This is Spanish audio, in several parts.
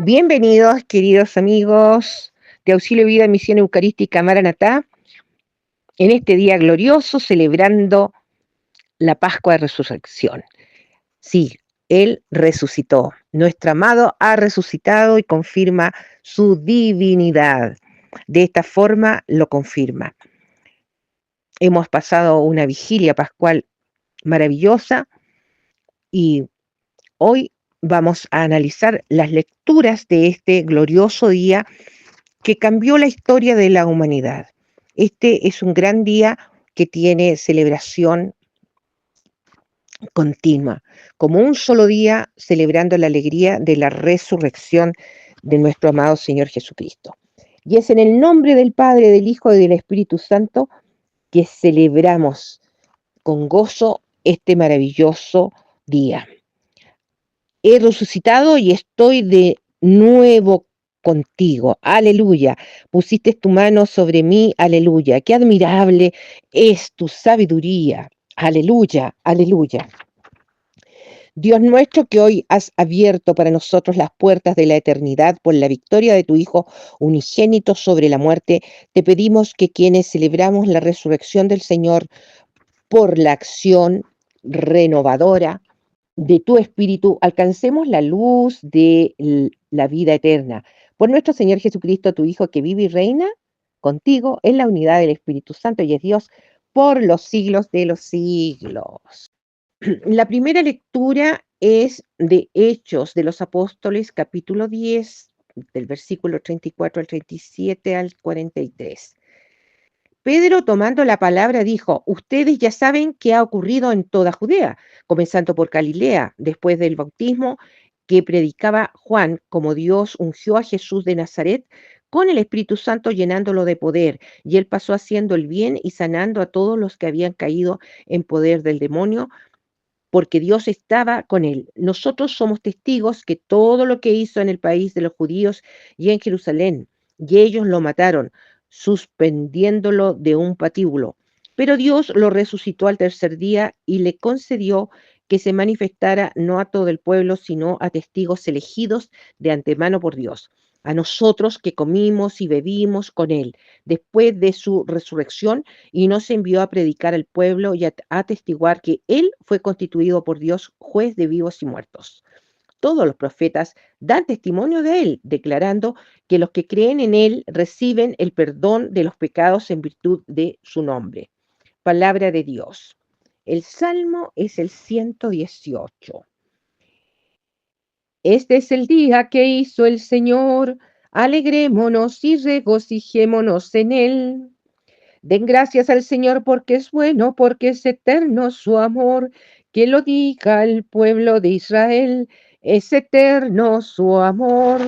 Bienvenidos, queridos amigos de Auxilio Vida Misión Eucarística Maranatá, en este día glorioso celebrando la Pascua de Resurrección. Sí, Él resucitó. Nuestro amado ha resucitado y confirma su divinidad. De esta forma lo confirma. Hemos pasado una vigilia pascual maravillosa y hoy vamos a analizar las lecturas de este glorioso día que cambió la historia de la humanidad. Este es un gran día que tiene celebración continua, como un solo día celebrando la alegría de la resurrección de nuestro amado Señor Jesucristo. Y es en el nombre del Padre, del Hijo y del Espíritu Santo que celebramos con gozo este maravilloso día. He resucitado y estoy de nuevo contigo. Aleluya. Pusiste tu mano sobre mí. Aleluya. Qué admirable es tu sabiduría. Aleluya. Aleluya. Dios nuestro, que hoy has abierto para nosotros las puertas de la eternidad por la victoria de tu Hijo unigénito sobre la muerte, te pedimos que quienes celebramos la resurrección del Señor por la acción renovadora de tu espíritu, alcancemos la luz de la vida eterna. Por nuestro Señor Jesucristo, tu Hijo, que vive y reina contigo en la unidad del Espíritu Santo y es Dios por los siglos de los siglos. La primera lectura es de Hechos de los Apóstoles, capítulo 10, del versículo 34 al 37 al 43. Pedro, tomando la palabra, dijo: Ustedes ya saben qué ha ocurrido en toda Judea, comenzando por Galilea, después del bautismo que predicaba Juan, como Dios ungió a Jesús de Nazaret con el Espíritu Santo, llenándolo de poder, y él pasó haciendo el bien y sanando a todos los que habían caído en poder del demonio, porque Dios estaba con él. Nosotros somos testigos que todo lo que hizo en el país de los judíos y en Jerusalén, y ellos lo mataron, suspendiéndolo de un patíbulo. Pero Dios lo resucitó al tercer día y le concedió que se manifestara no a todo el pueblo, sino a testigos elegidos de antemano por Dios, a nosotros que comimos y bebimos con él después de su resurrección, y nos envió a predicar al pueblo y a atestiguar que Él fue constituido por Dios juez de vivos y muertos. Todos los profetas dan testimonio de Él, declarando que los que creen en Él reciben el perdón de los pecados en virtud de su nombre. Palabra de Dios. El salmo es el 118. Este es el día que hizo el Señor. Alegrémonos y regocijémonos en Él. Den gracias al Señor porque es bueno, porque es eterno su amor. Que lo diga el pueblo de Israel, es eterno su amor.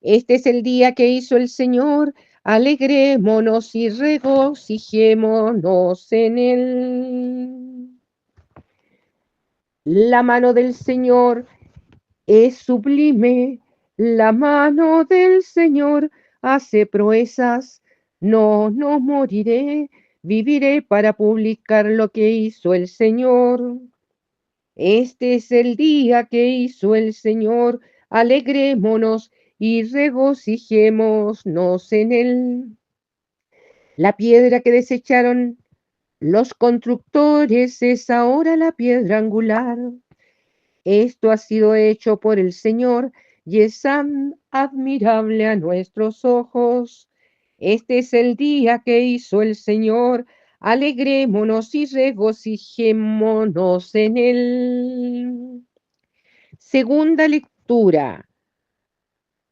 Este es el día que hizo el Señor, alegrémonos y regocijémonos en él. La mano del Señor es sublime, la mano del Señor hace proezas. No, no moriré, viviré para publicar lo que hizo el Señor. Este es el día que hizo el Señor, alegrémonos y regocijémonos en él. La piedra que desecharon los constructores es ahora la piedra angular. Esto ha sido hecho por el Señor y es admirable a nuestros ojos. Este es el día que hizo el Señor. Alegrémonos y regocijémonos en él. Segunda lectura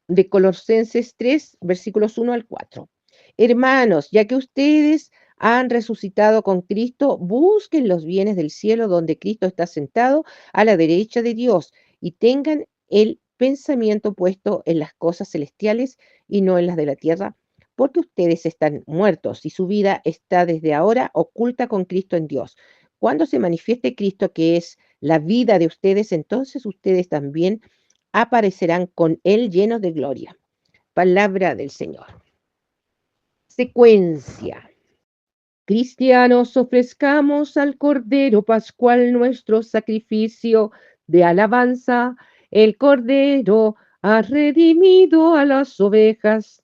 de Colosenses 3, versículos 1 al 4. Hermanos, ya que ustedes han resucitado con Cristo, busquen los bienes del cielo donde Cristo está sentado a la derecha de Dios y tengan el pensamiento puesto en las cosas celestiales y no en las de la tierra, porque ustedes están muertos y su vida está desde ahora oculta con Cristo en Dios. Cuando se manifieste Cristo, que es la vida de ustedes, entonces ustedes también aparecerán con él llenos de gloria. Palabra del Señor. Secuencia. Cristianos, ofrezcamos al Cordero Pascual nuestro sacrificio de alabanza. El Cordero ha redimido a las ovejas.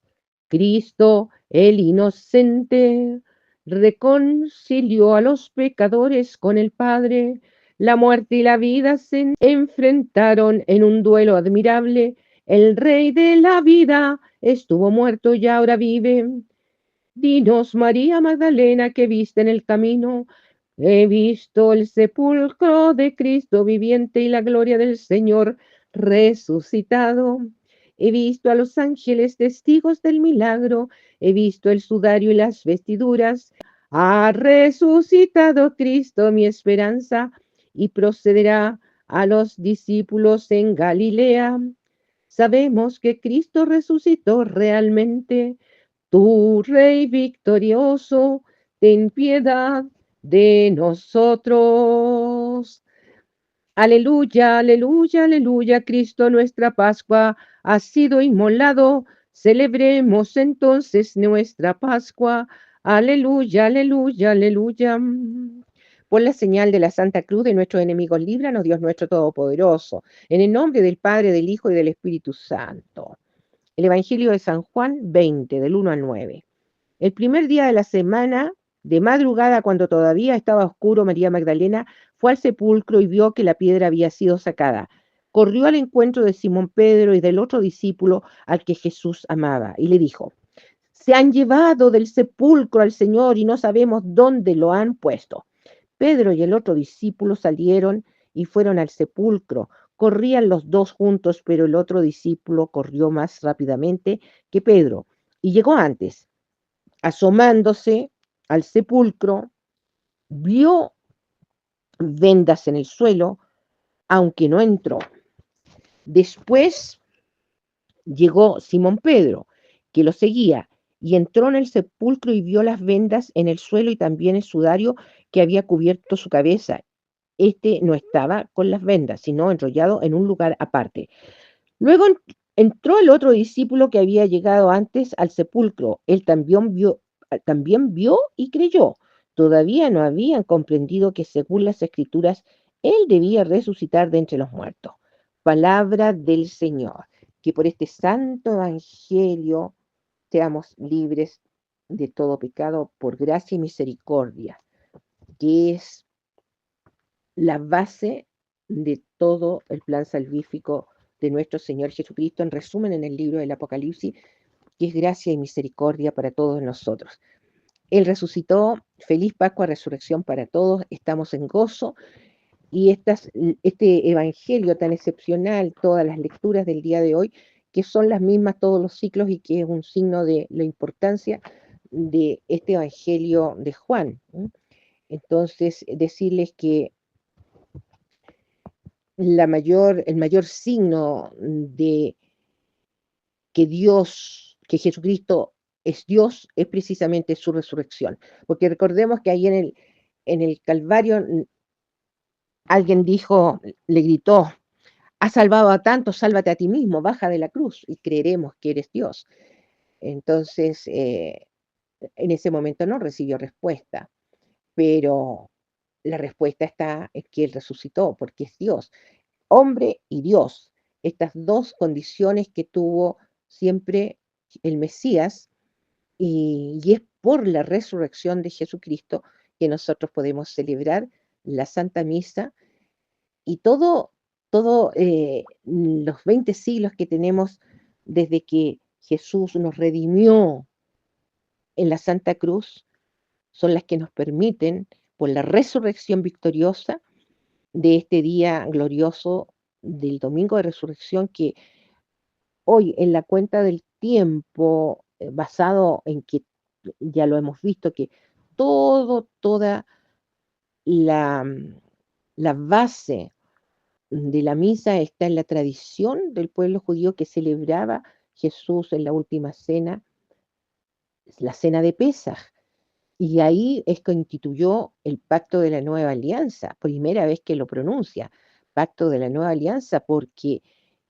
Cristo, el inocente, reconcilió a los pecadores con el Padre. La muerte y la vida se enfrentaron en un duelo admirable. El Rey de la vida estuvo muerto y ahora vive. Dinos, María Magdalena, que viste en el camino. He visto el sepulcro de Cristo viviente y la gloria del Señor resucitado. He visto a los ángeles testigos del milagro. He visto el sudario y las vestiduras. Ha resucitado Cristo, mi esperanza, y procederá a los discípulos en Galilea. Sabemos que Cristo resucitó realmente. Tu Rey victorioso, ten piedad de nosotros. Aleluya, aleluya, aleluya, Cristo nuestra Pascua ha sido inmolado. Celebremos entonces nuestra Pascua. Aleluya, aleluya, aleluya. Por la señal de la Santa Cruz de nuestros enemigos, líbranos, Dios nuestro Todopoderoso, en el nombre del Padre, del Hijo y del Espíritu Santo. El Evangelio de San Juan 20, del 1 al 9. El primer día de la semana, de madrugada, cuando todavía estaba oscuro, María Magdalena fue al sepulcro y vio que la piedra había sido sacada. Corrió al encuentro de Simón Pedro y del otro discípulo al que Jesús amaba y le dijo: se han llevado del sepulcro al Señor y no sabemos dónde lo han puesto. Pedro y el otro discípulo salieron y fueron al sepulcro. Corrían los dos juntos, pero el otro discípulo corrió más rápidamente que Pedro y llegó antes. Asomándose al sepulcro, vio vendas en el suelo, aunque no entró. Después llegó Simón Pedro, que lo seguía, y entró en el sepulcro y vio las vendas en el suelo y también el sudario que había cubierto su cabeza. Este no estaba con las vendas, sino enrollado en un lugar aparte. Luego entró el otro discípulo que había llegado antes al sepulcro. Él también vio y creyó. Todavía no habían comprendido que según las escrituras, él debía resucitar de entre los muertos. Palabra del Señor. Que por este santo evangelio seamos libres de todo pecado por gracia y misericordia, que es la base de todo el plan salvífico de nuestro Señor Jesucristo, en resumen en el libro del Apocalipsis, que es gracia y misericordia para todos nosotros. Él resucitó, feliz Pascua, resurrección para todos, estamos en gozo y este evangelio tan excepcional, todas las lecturas del día de hoy, que son las mismas todos los ciclos y que es un signo de la importancia de este evangelio de Juan. Entonces, decirles que el mayor signo de que Jesucristo es Dios, es precisamente su resurrección. Porque recordemos que ahí en el Calvario alguien dijo, le gritó: has salvado a tantos, sálvate a ti mismo, baja de la cruz y creeremos que eres Dios. Entonces, en ese momento no recibió respuesta, pero la respuesta está en que Él resucitó, porque es Dios, hombre y Dios, estas dos condiciones que tuvo siempre el Mesías, y es por la resurrección de Jesucristo que nosotros podemos celebrar la Santa Misa y todo los 20 siglos que tenemos desde que Jesús nos redimió en la Santa Cruz son las que nos permiten, por la resurrección victoriosa de este día glorioso del domingo de resurrección, que hoy en la cuenta del tiempo, basado en que ya lo hemos visto, que toda la, la base de la misa está en la tradición del pueblo judío que celebraba Jesús en la última cena, la cena de Pesaj. Y ahí es que instituyó el pacto de la nueva alianza, primera vez que lo pronuncia, pacto de la nueva alianza, porque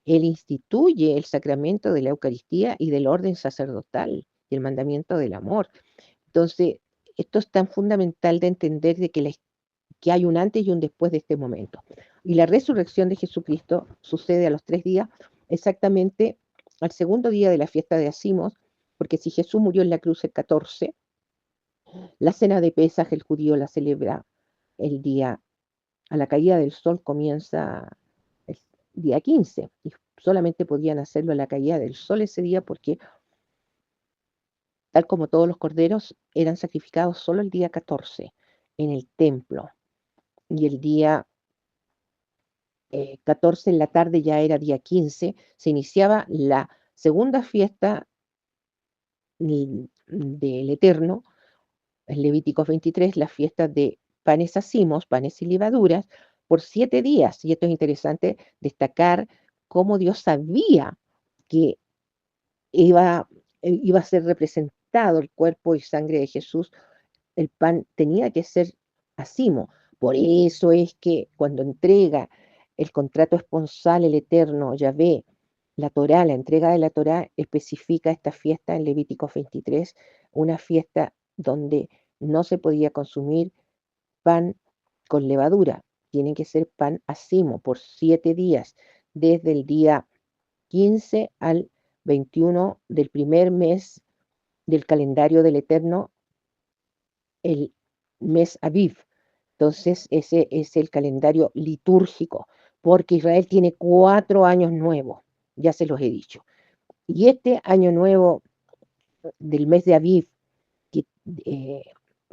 él instituye el sacramento de la Eucaristía y del orden sacerdotal y el mandamiento del amor. Entonces, esto es tan fundamental de entender de que hay un antes y un después de este momento. Y la resurrección de Jesucristo sucede a los 3 días exactamente al segundo día de la fiesta de Asimos, porque si Jesús murió en la cruz el 14, la cena de Pesaj el judío la celebra el día, a la caída del sol comienza el día 15, y solamente podían hacerlo a la caída del sol ese día porque, tal como todos los corderos, eran sacrificados solo el día 14 en el templo, y el día 14 en la tarde ya era día 15, se iniciaba la segunda fiesta del Eterno, en Levíticos 23, la fiesta de panes ácimos, panes y levaduras, por 7 días. Y esto es interesante destacar cómo Dios sabía que iba, iba a ser representado el cuerpo y sangre de Jesús. El pan tenía que ser asimo. Por eso es que cuando entrega el contrato esponsal, el Eterno, Yahvé, la Torá, la entrega de la Torá, especifica esta fiesta en Levítico 23, una fiesta donde no se podía consumir pan con levadura, tiene que ser pan asimo por 7 días, desde el día 15 al 21 del primer mes del calendario del Eterno, el mes Aviv. Entonces, ese es el calendario litúrgico, porque Israel tiene 4 años nuevos, ya se los he dicho. Y este año nuevo del mes de Aviv, que eh,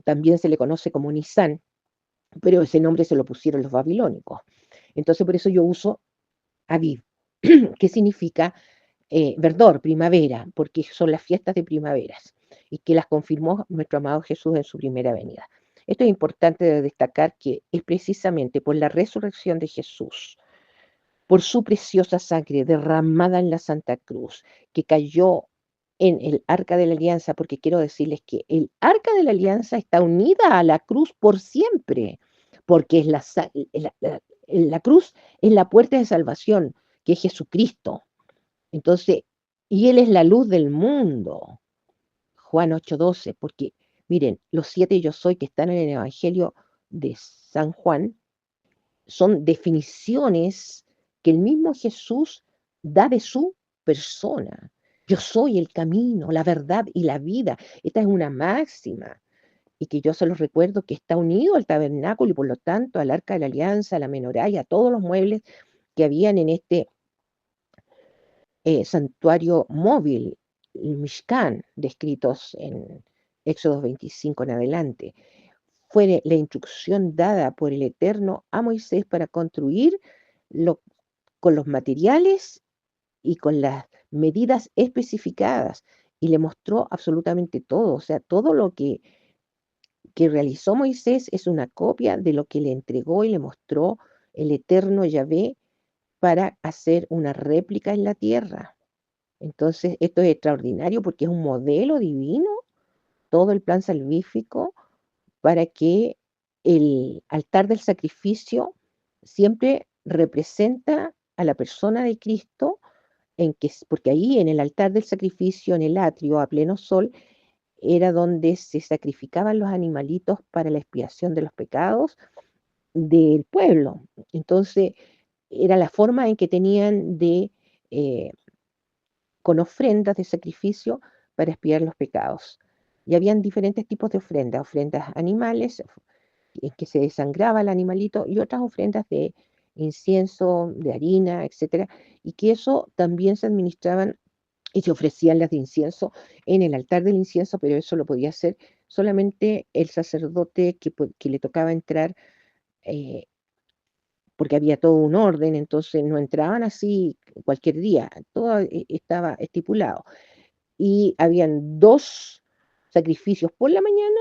también se le conoce como Nisan, pero ese nombre se lo pusieron los babilónicos. Entonces, por eso yo uso Aviv, que significa verdor, primavera, porque son las fiestas de primaveras y que las confirmó nuestro amado Jesús en su primera venida. Esto es importante de destacar, que es precisamente por la resurrección de Jesús, por su preciosa sangre derramada en la Santa Cruz, que cayó en el Arca de la Alianza, porque quiero decirles que el Arca de la Alianza está unida a la cruz por siempre, porque es la cruz es la puerta de salvación, que es Jesucristo. Entonces, y Él es la luz del mundo. Juan 8:12, porque miren, los 7 yo soy que están en el Evangelio de San Juan son definiciones que el mismo Jesús da de su persona. Yo soy el camino, la verdad y la vida. Esta es una máxima, y que yo se los recuerdo, que está unido al tabernáculo y por lo tanto al arca de la alianza, a la menorá y a todos los muebles que habían en este santuario móvil, el Mishkan, descritos en Éxodo 25 en adelante. Fue la instrucción dada por el Eterno a Moisés para construir lo, con los materiales y con las medidas especificadas, y le mostró absolutamente todo. O sea, todo lo que realizó Moisés es una copia de lo que le entregó y le mostró el Eterno Yahvé para hacer una réplica en la tierra. Entonces, esto es extraordinario porque es un modelo divino, todo el plan salvífico, para que el altar del sacrificio siempre representa a la persona de Cristo, porque ahí en el altar del sacrificio, en el atrio, a pleno sol, era donde se sacrificaban los animalitos para la expiación de los pecados del pueblo. Entonces, era la forma en que tenían eh, con ofrendas de sacrificio para expiar los pecados. Y habían diferentes tipos de ofrendas, ofrendas animales, en que se desangraba el animalito, y otras ofrendas de incienso, de harina, etcétera, y que eso también se administraban y se ofrecían las de incienso en el altar del incienso, pero eso lo podía hacer solamente el sacerdote que le tocaba entrar, eh, porque había todo un orden, entonces no entraban así cualquier día, todo estaba estipulado. Y habían 2 sacrificios por la mañana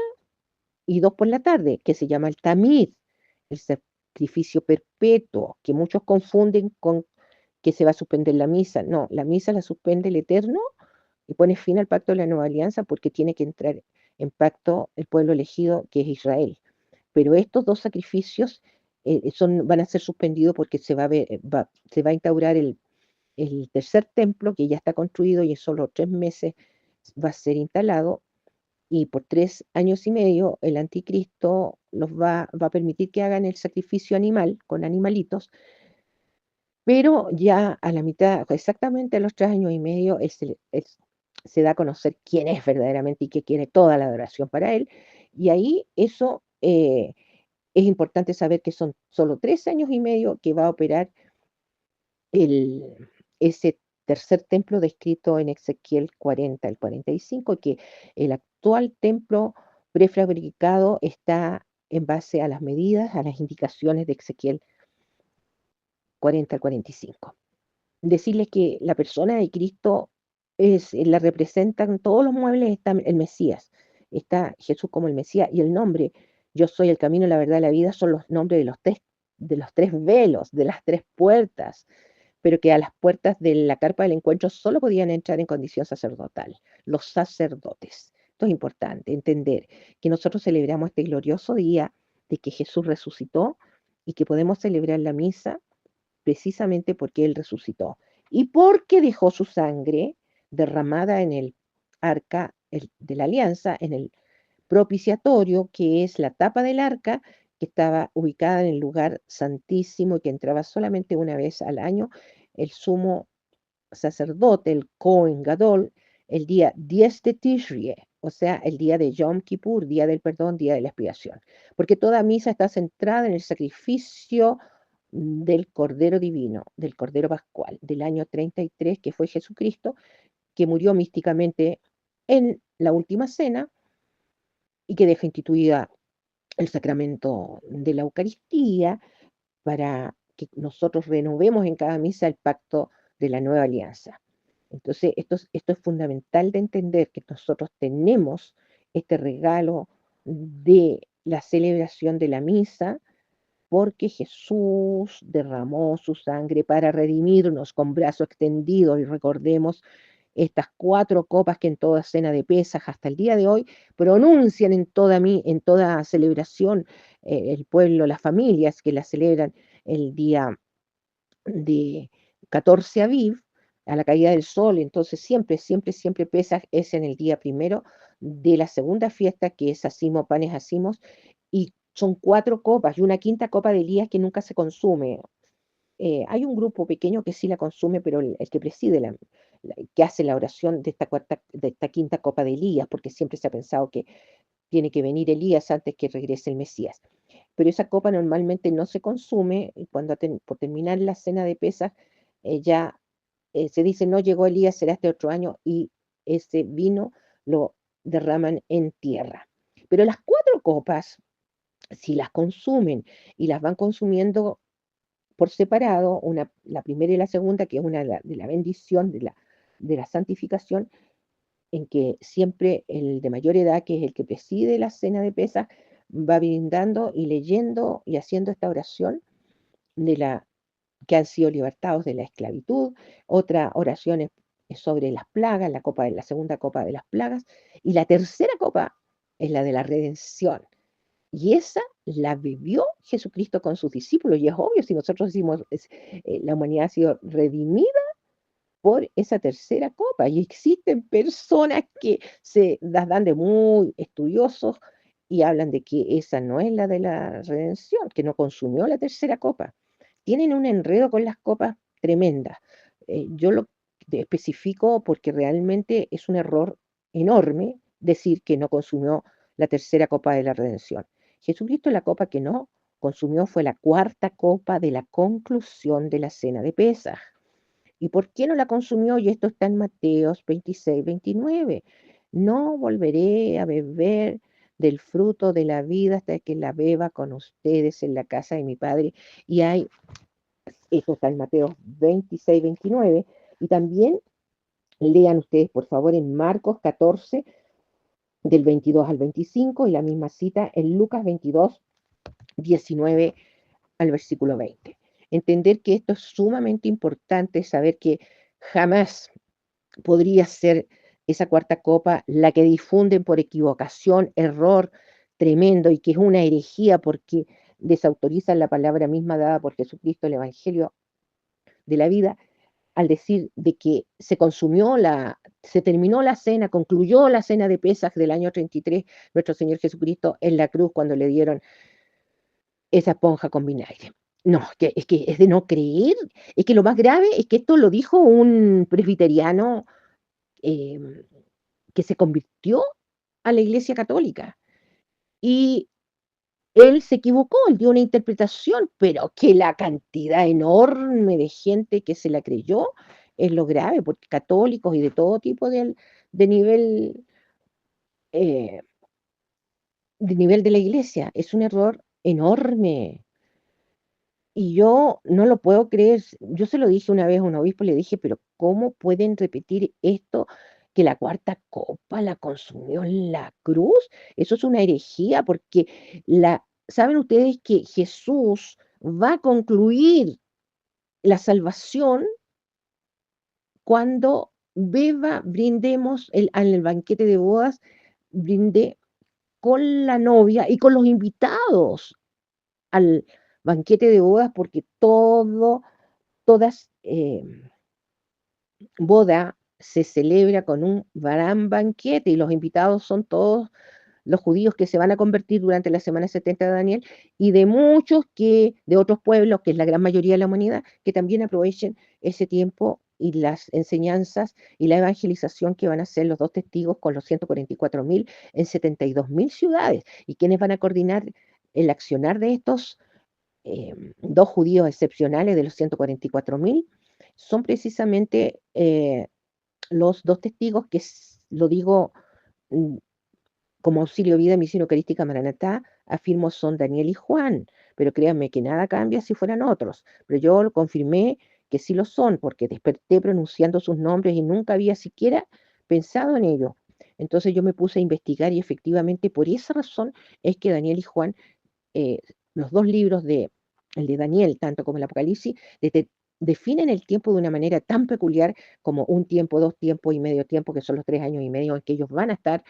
y 2 por la tarde, que se llama el tamid, el sacrificio perpetuo, que muchos confunden con que se va a suspender la misa. No, la misa la suspende el Eterno y pone fin al pacto de la nueva alianza, porque tiene que entrar en pacto el pueblo elegido, que es Israel. Pero estos 2 sacrificios van a ser suspendidos porque se va a instaurar el tercer templo, que ya está construido y en solo 3 meses va a ser instalado, y por 3 años y medio el anticristo va a permitir que hagan el sacrificio animal con animalitos, pero ya a la mitad, exactamente a los 3 años y medio, se da a conocer quién es verdaderamente y que quiere toda la adoración para él. Y ahí eso es importante saber que son solo 3 años y medio que va a operar el, ese tercer templo descrito en Ezequiel 40 al 45, que el actual templo prefabricado está en base a las medidas, a las indicaciones de Ezequiel 40 al 45. Decirles que la persona de Cristo la representan todos los muebles, está el Mesías, está Jesús como el Mesías, y el nombre, yo soy el camino, la verdad y la vida, son los nombres de los tres velos, de las tres puertas, pero que a las puertas de la carpa del encuentro solo podían entrar en condición sacerdotal, los sacerdotes. Esto es importante, entender que nosotros celebramos este glorioso día de que Jesús resucitó y que podemos celebrar la misa precisamente porque Él resucitó y porque dejó su sangre derramada en el arca de la alianza, en el propiciatorio, que es la tapa del arca, que estaba ubicada en el lugar santísimo y que entraba solamente una vez al año el sumo sacerdote, el Cohen Gadol, el día 10 de Tishri, o sea, el día de Yom Kippur, día del perdón, día de la expiación. Porque toda misa está centrada en el sacrificio del Cordero Divino, del Cordero Pascual, del año 33, que fue Jesucristo, que murió místicamente en la última cena y que deja instituida el sacramento de la Eucaristía para que nosotros renovemos en cada misa el pacto de la nueva alianza. Entonces, esto es fundamental de entender que nosotros tenemos este regalo de la celebración de la misa porque Jesús derramó su sangre para redimirnos con brazo extendido y recordemos estas 4 copas que en toda cena de Pesaj hasta el día de hoy pronuncian en toda celebración el pueblo, las familias que la celebran el día de 14 Aviv, a la caída del sol, entonces siempre, siempre, siempre Pesaj es en el día primero de la segunda fiesta, que es Hacimo Panes Hacimos, y son 4 copas y una quinta copa de Elías que nunca se consume. Hay un grupo pequeño que sí la consume, pero el que preside, que hace la oración de esta quinta copa de Elías, porque siempre se ha pensado que tiene que venir Elías antes que regrese el Mesías. Pero esa copa normalmente no se consume y cuando por terminar la cena de pesas ya se dice no llegó Elías, será este otro año y ese vino lo derraman en tierra. Pero las 4 copas, si las consumen y las van consumiendo por separado, la primera y la segunda, que es una de la bendición, de la santificación, en que siempre el de mayor edad, que es el que preside la cena de pesas, va brindando y leyendo y haciendo esta oración de que han sido libertados de la esclavitud. Otra oración es sobre las plagas, la segunda copa de las plagas, y la tercera copa es la de la redención. Y esa la bebió Jesucristo con sus discípulos. Y es obvio, si nosotros decimos, la humanidad ha sido redimida por esa tercera copa. Y existen personas que se las dan de muy estudiosos y hablan de que esa no es la de la redención, que no consumió la tercera copa. Tienen un enredo con las copas tremenda. Yo lo especifico porque realmente es un error enorme decir que no consumió la tercera copa de la redención. Jesucristo la copa que no consumió fue la cuarta copa de la conclusión de la cena de Pesaj. ¿Y por qué no la consumió? Y esto está en Mateos 26, 29. No volveré a beber del fruto de la vida hasta que la beba con ustedes en la casa de mi Padre. Y eso está en Mateos 26, 29. Y también lean ustedes, por favor, en Marcos 14, del 22 al 25, y la misma cita en Lucas 22, 19 al versículo 20. Entender que esto es sumamente importante, saber que jamás podría ser esa cuarta copa la que difunden por equivocación, error tremendo y que es una herejía porque desautorizan la palabra misma dada por Jesucristo, el Evangelio de la vida, al decir de que se terminó la cena, concluyó la cena de Pesaj del año 33, nuestro Señor Jesucristo en la cruz cuando le dieron esa esponja con vinagre. No, es que es de no creer. Es que lo más grave es que esto lo dijo un presbiteriano, em, que se convirtió a la Iglesia Católica. Y él se equivocó, él dio una interpretación, pero que la cantidad enorme de gente que se la creyó es lo grave, porque católicos y de todo tipo de nivel, eh, de nivel de la iglesia, es un error enorme. Y yo no lo puedo creer. Yo se lo dije una vez a un obispo, le dije, pero ¿cómo pueden repetir esto? Que la cuarta copa la consumió la cruz. Eso es una herejía, porque ¿saben ustedes que Jesús va a concluir la salvación cuando brindemos en el banquete de bodas, brinde con la novia y con los invitados al banquete de bodas, porque todas boda se celebra con un gran banquete y los invitados son todos los judíos que se van a convertir durante la semana 70 de Daniel y de muchos de otros pueblos, que es la gran mayoría de la humanidad, que también aprovechen ese tiempo y las enseñanzas y la evangelización que van a hacer los dos testigos con los 144.000 en 72.000 ciudades. ¿Y quiénes van a coordinar el accionar de estos dos judíos excepcionales de los 144.000? Son precisamente los dos testigos que, lo digo mm, como auxilio vida, misión eucarística Maranatá, afirmo son Daniel y Juan, pero créanme que nada cambia si fueran otros. Pero yo lo confirmé que sí lo son, porque desperté pronunciando sus nombres y nunca había siquiera pensado en ello. Entonces yo me puse a investigar y efectivamente por esa razón es que Daniel y Juan, eh, los dos libros el de Daniel, tanto como el Apocalipsis, definen el tiempo de una manera tan peculiar como un tiempo, dos tiempos y medio tiempo, que son los 3 años y medio en que ellos van a estar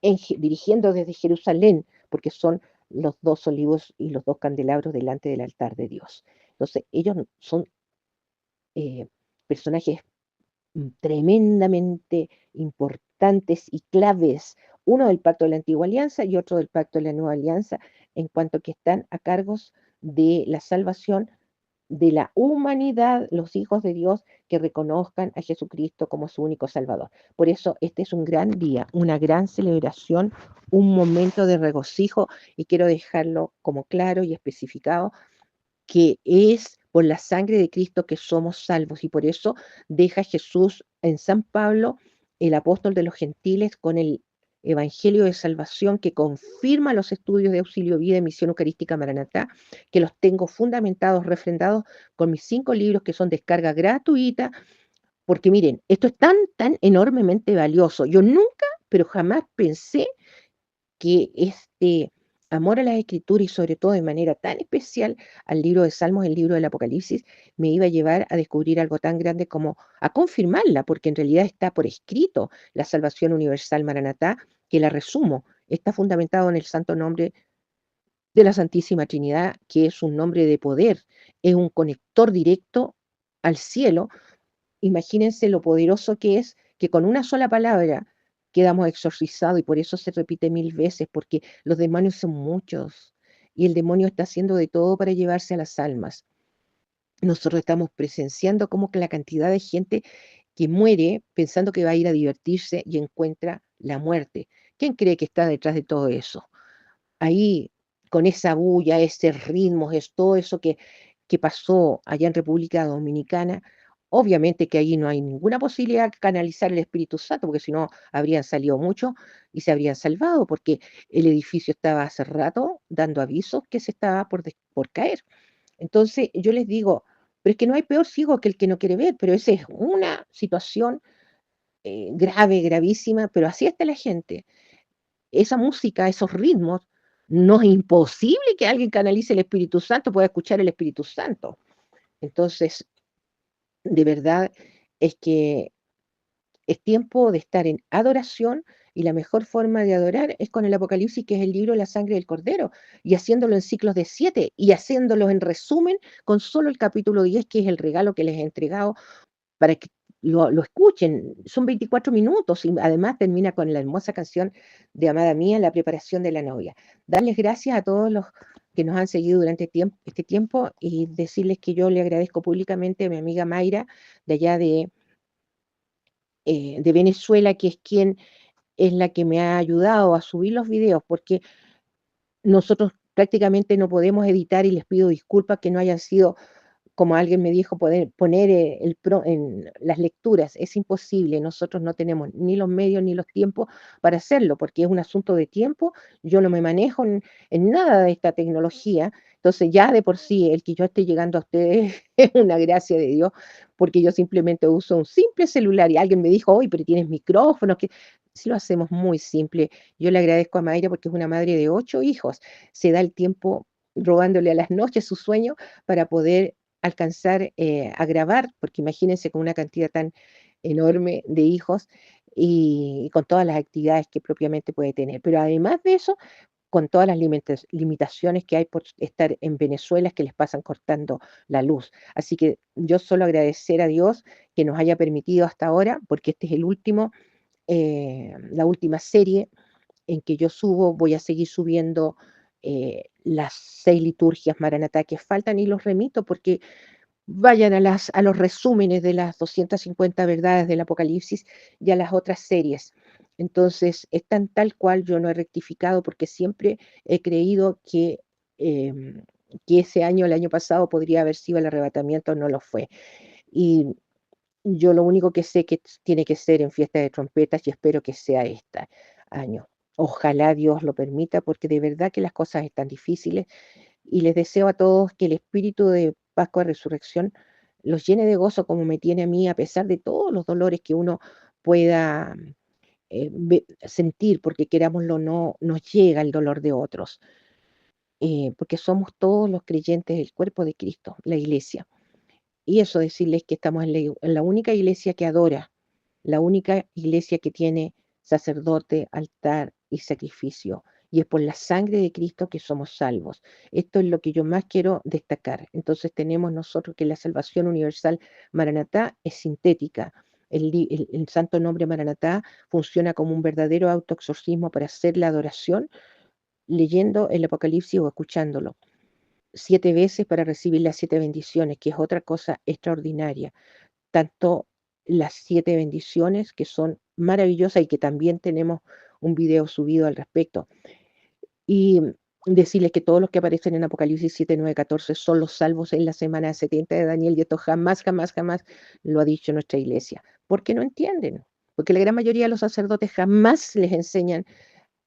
dirigiendo desde Jerusalén, porque son los dos olivos y los dos candelabros delante del altar de Dios. Entonces, ellos son eh, personajes tremendamente importantes y claves, uno del pacto de la antigua alianza y otro del pacto de la nueva alianza, en cuanto que están a cargos de la salvación de la humanidad, los hijos de Dios que reconozcan a Jesucristo como su único Salvador. Por eso este es un gran día, una gran celebración, un momento de regocijo, y quiero dejarlo como claro y especificado que es por la sangre de Cristo que somos salvos, y por eso deja Jesús en San Pablo, el apóstol de los gentiles, con el Evangelio de Salvación que confirma los estudios de auxilio vida y misión eucarística Maranatá, que los tengo fundamentados, refrendados con mis 5 libros que son descarga gratuita, porque miren, esto es tan, tan enormemente valioso. Yo nunca, pero jamás pensé que este amor a la escritura y sobre todo de manera tan especial al libro de Salmos, el libro del Apocalipsis, me iba a llevar a descubrir algo tan grande como a confirmarla, porque en realidad está por escrito la salvación universal Maranatá, que la resumo, está fundamentado en el santo nombre de la Santísima Trinidad, que es un nombre de poder, es un conector directo al cielo. Imagínense lo poderoso que es, que con una sola palabra quedamos exorcizados, y por eso se repite 1000 veces, porque los demonios son muchos y el demonio está haciendo de todo para llevarse a las almas. Nosotros estamos presenciando como que la cantidad de gente que muere pensando que va a ir a divertirse y encuentra la muerte. ¿Quién cree que está detrás de todo eso? Ahí, con esa bulla, ese ritmo, es todo eso que pasó allá en República Dominicana. Obviamente que ahí no hay ninguna posibilidad de canalizar el Espíritu Santo, porque si no habrían salido muchos y se habrían salvado, porque el edificio estaba hace rato dando avisos que se estaba por caer. Entonces yo les digo, pero es que no hay peor ciego que el que no quiere ver, pero esa es una situación grave, gravísima, pero así está la gente. Esa música, esos ritmos, no es imposible que alguien canalice el Espíritu Santo, pueda escuchar el Espíritu Santo. Entonces, de verdad es que es tiempo de estar en adoración, y la mejor forma de adorar es con el Apocalipsis, que es el libro de la sangre del Cordero, y haciéndolo en ciclos de 7 y haciéndolo en resumen con solo el capítulo 10, que es el regalo que les he entregado para que lo escuchen. Son 24 minutos y además termina con la hermosa canción de Amada Mía, la preparación de la novia. Darles gracias a todos que nos han seguido durante este tiempo y decirles que yo le agradezco públicamente a mi amiga Mayra, de allá de Venezuela, que es la que me ha ayudado a subir los videos, porque nosotros prácticamente no podemos editar y les pido disculpas que no hayan sido como alguien me dijo, poder poner en las lecturas. Es imposible, nosotros no tenemos ni los medios ni los tiempos para hacerlo, porque es un asunto de tiempo, yo no me manejo en nada de esta tecnología, entonces ya de por sí el que yo esté llegando a ustedes es una gracia de Dios, porque yo simplemente uso un simple celular y alguien me dijo, oye, pero tienes micrófono, que si lo hacemos muy simple. Yo le agradezco a Mayra porque es una madre de 8 hijos, se da el tiempo robándole a las noches su sueño para poder alcanzar a grabar, porque imagínense con una cantidad tan enorme de hijos y con todas las actividades que propiamente puede tener. Pero además de eso, con todas las limitaciones que hay por estar en Venezuela, que les pasan cortando la luz. Así que yo solo agradecer a Dios que nos haya permitido hasta ahora, porque este es la última serie en que yo subo, voy a seguir subiendo las 6 liturgias Maranatá que faltan y los remito porque vayan a los resúmenes de las 250 verdades del Apocalipsis y a las otras series. Entonces, están tal cual, yo no he rectificado porque siempre he creído que ese año, el año pasado, podría haber sido el arrebatamiento, no lo fue. Y yo lo único que sé que tiene que ser en fiesta de trompetas y espero que sea este año. Ojalá Dios lo permita porque de verdad que las cosas están difíciles y les deseo a todos que el espíritu de Pascua de Resurrección los llene de gozo como me tiene a mí, a pesar de todos los dolores que uno pueda sentir, porque querámoslo o no, nos llega el dolor de otros, porque somos todos los creyentes del cuerpo de Cristo, la iglesia. Y eso decirles que estamos en la única iglesia que adora, la única iglesia que tiene sacerdote, altar y sacrificio. Y es por la sangre de Cristo que somos salvos. Esto es lo que yo más quiero destacar. Entonces tenemos nosotros que la salvación universal Maranatá es sintética. El santo nombre Maranatá funciona como un verdadero autoexorcismo para hacer la adoración leyendo el Apocalipsis o escuchándolo 7 veces para recibir las 7 bendiciones, que es otra cosa extraordinaria. Tanto las 7 bendiciones, que son maravillosas y que también tenemos un video subido al respecto. Y decirles que todos los que aparecen en Apocalipsis 7, 9, 14 son los salvos en la semana 70 de Daniel, y esto jamás, jamás, jamás lo ha dicho nuestra iglesia, porque no entienden, porque la gran mayoría de los sacerdotes jamás les enseñan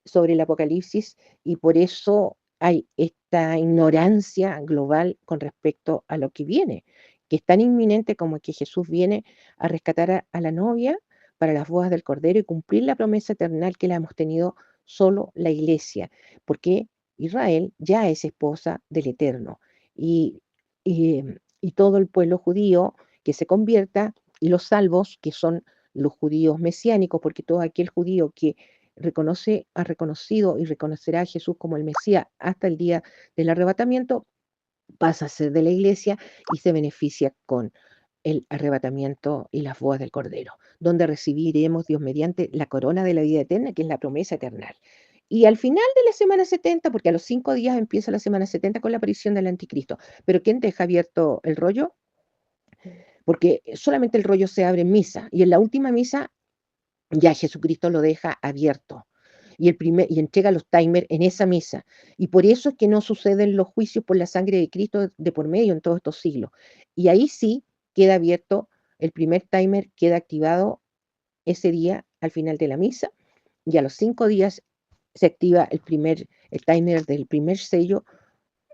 sobre el Apocalipsis y por eso hay esta ignorancia global con respecto a lo que viene, que es tan inminente como que Jesús viene a rescatar a la novia para las bodas del Cordero y cumplir la promesa eterna que la hemos tenido solo la iglesia, porque Israel ya es esposa del Eterno y, y todo el pueblo judío que se convierta y los salvos que son los judíos mesiánicos, porque todo aquel judío que ha reconocido y reconocerá a Jesús como el Mesías hasta el día del arrebatamiento, pasa a ser de la iglesia y se beneficia con el arrebatamiento y las bodas del Cordero, donde recibiremos, Dios mediante, la corona de la vida eterna, que es la promesa eterna. Y al final de la semana 70, porque a los 5 días empieza la semana 70 con la aparición del anticristo. Pero ¿quién deja abierto el rollo? Porque solamente el rollo se abre en misa, y en la última misa ya Jesucristo lo deja abierto y entrega los timers en esa misa. Y por eso es que no suceden los juicios por la sangre de Cristo de por medio en todos estos siglos. Y ahí sí queda abierto, el primer timer queda activado ese día al final de la misa, y a los 5 días se activa el timer del primer sello,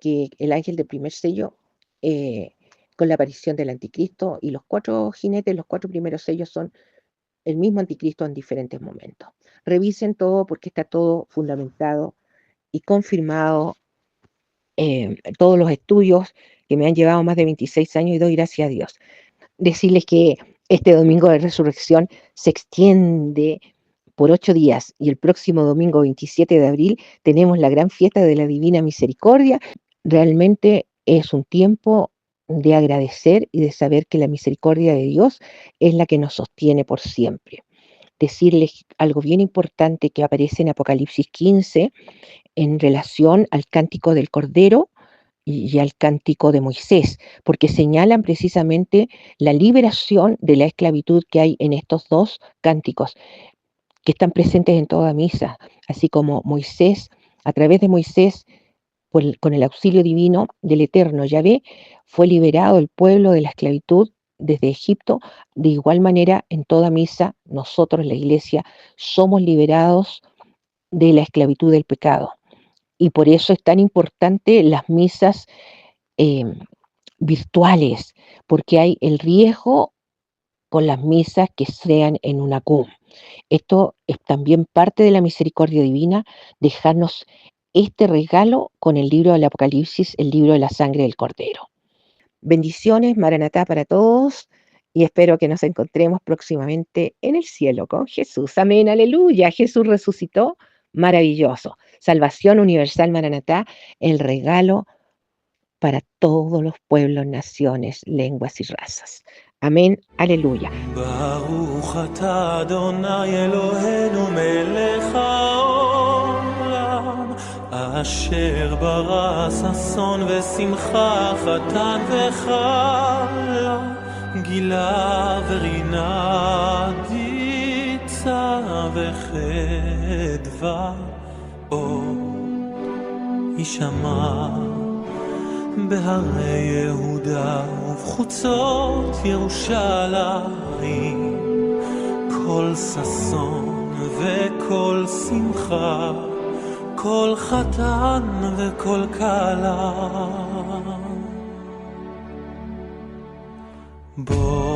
que el ángel del primer sello, eh, con la aparición del anticristo, y los 4 jinetes, los 4 primeros sellos son el mismo anticristo en diferentes momentos. Revisen todo porque está todo fundamentado y confirmado. Todos los estudios que me han llevado más de 26 años y doy gracias a Dios. Decirles que este domingo de resurrección se extiende por 8 días y el próximo domingo 27 de abril tenemos la gran fiesta de la Divina Misericordia. Realmente es un tiempo de agradecer y de saber que la misericordia de Dios es la que nos sostiene por siempre. Decirles algo bien importante que aparece en Apocalipsis 15, en relación al cántico del Cordero y al cántico de Moisés, porque señalan precisamente la liberación de la esclavitud que hay en estos dos cánticos, que están presentes en toda misa, así como Moisés, a través de Moisés, con el auxilio divino del Eterno Yahvé, fue liberado el pueblo de la esclavitud desde Egipto. De igual manera, en toda misa, nosotros, la Iglesia, somos liberados de la esclavitud del pecado. Y por eso es tan importante las misas eh, virtuales, porque hay el riesgo con las misas que sean en una CUM. Esto es también parte de la misericordia divina, dejarnos este regalo con el libro del Apocalipsis, el libro de la sangre del Cordero. Bendiciones, Maranatá para todos, y espero que nos encontremos próximamente en el cielo con Jesús. Amén, aleluya. Jesús resucitó, maravilloso. Salvación universal, Maranatá, el regalo para todos los pueblos, naciones, lenguas y razas. Amén, aleluya. ברוך אתה אדוני אלוהינו מלך העולם אשר ברא ששון ושמחה חתן וכלה גילה ורינה דיצה וחדווה עוד יישמע בהרי יהודה ובחוצות ירושלים כל ששון וכל שמחה כל חתן וכל כלה בוא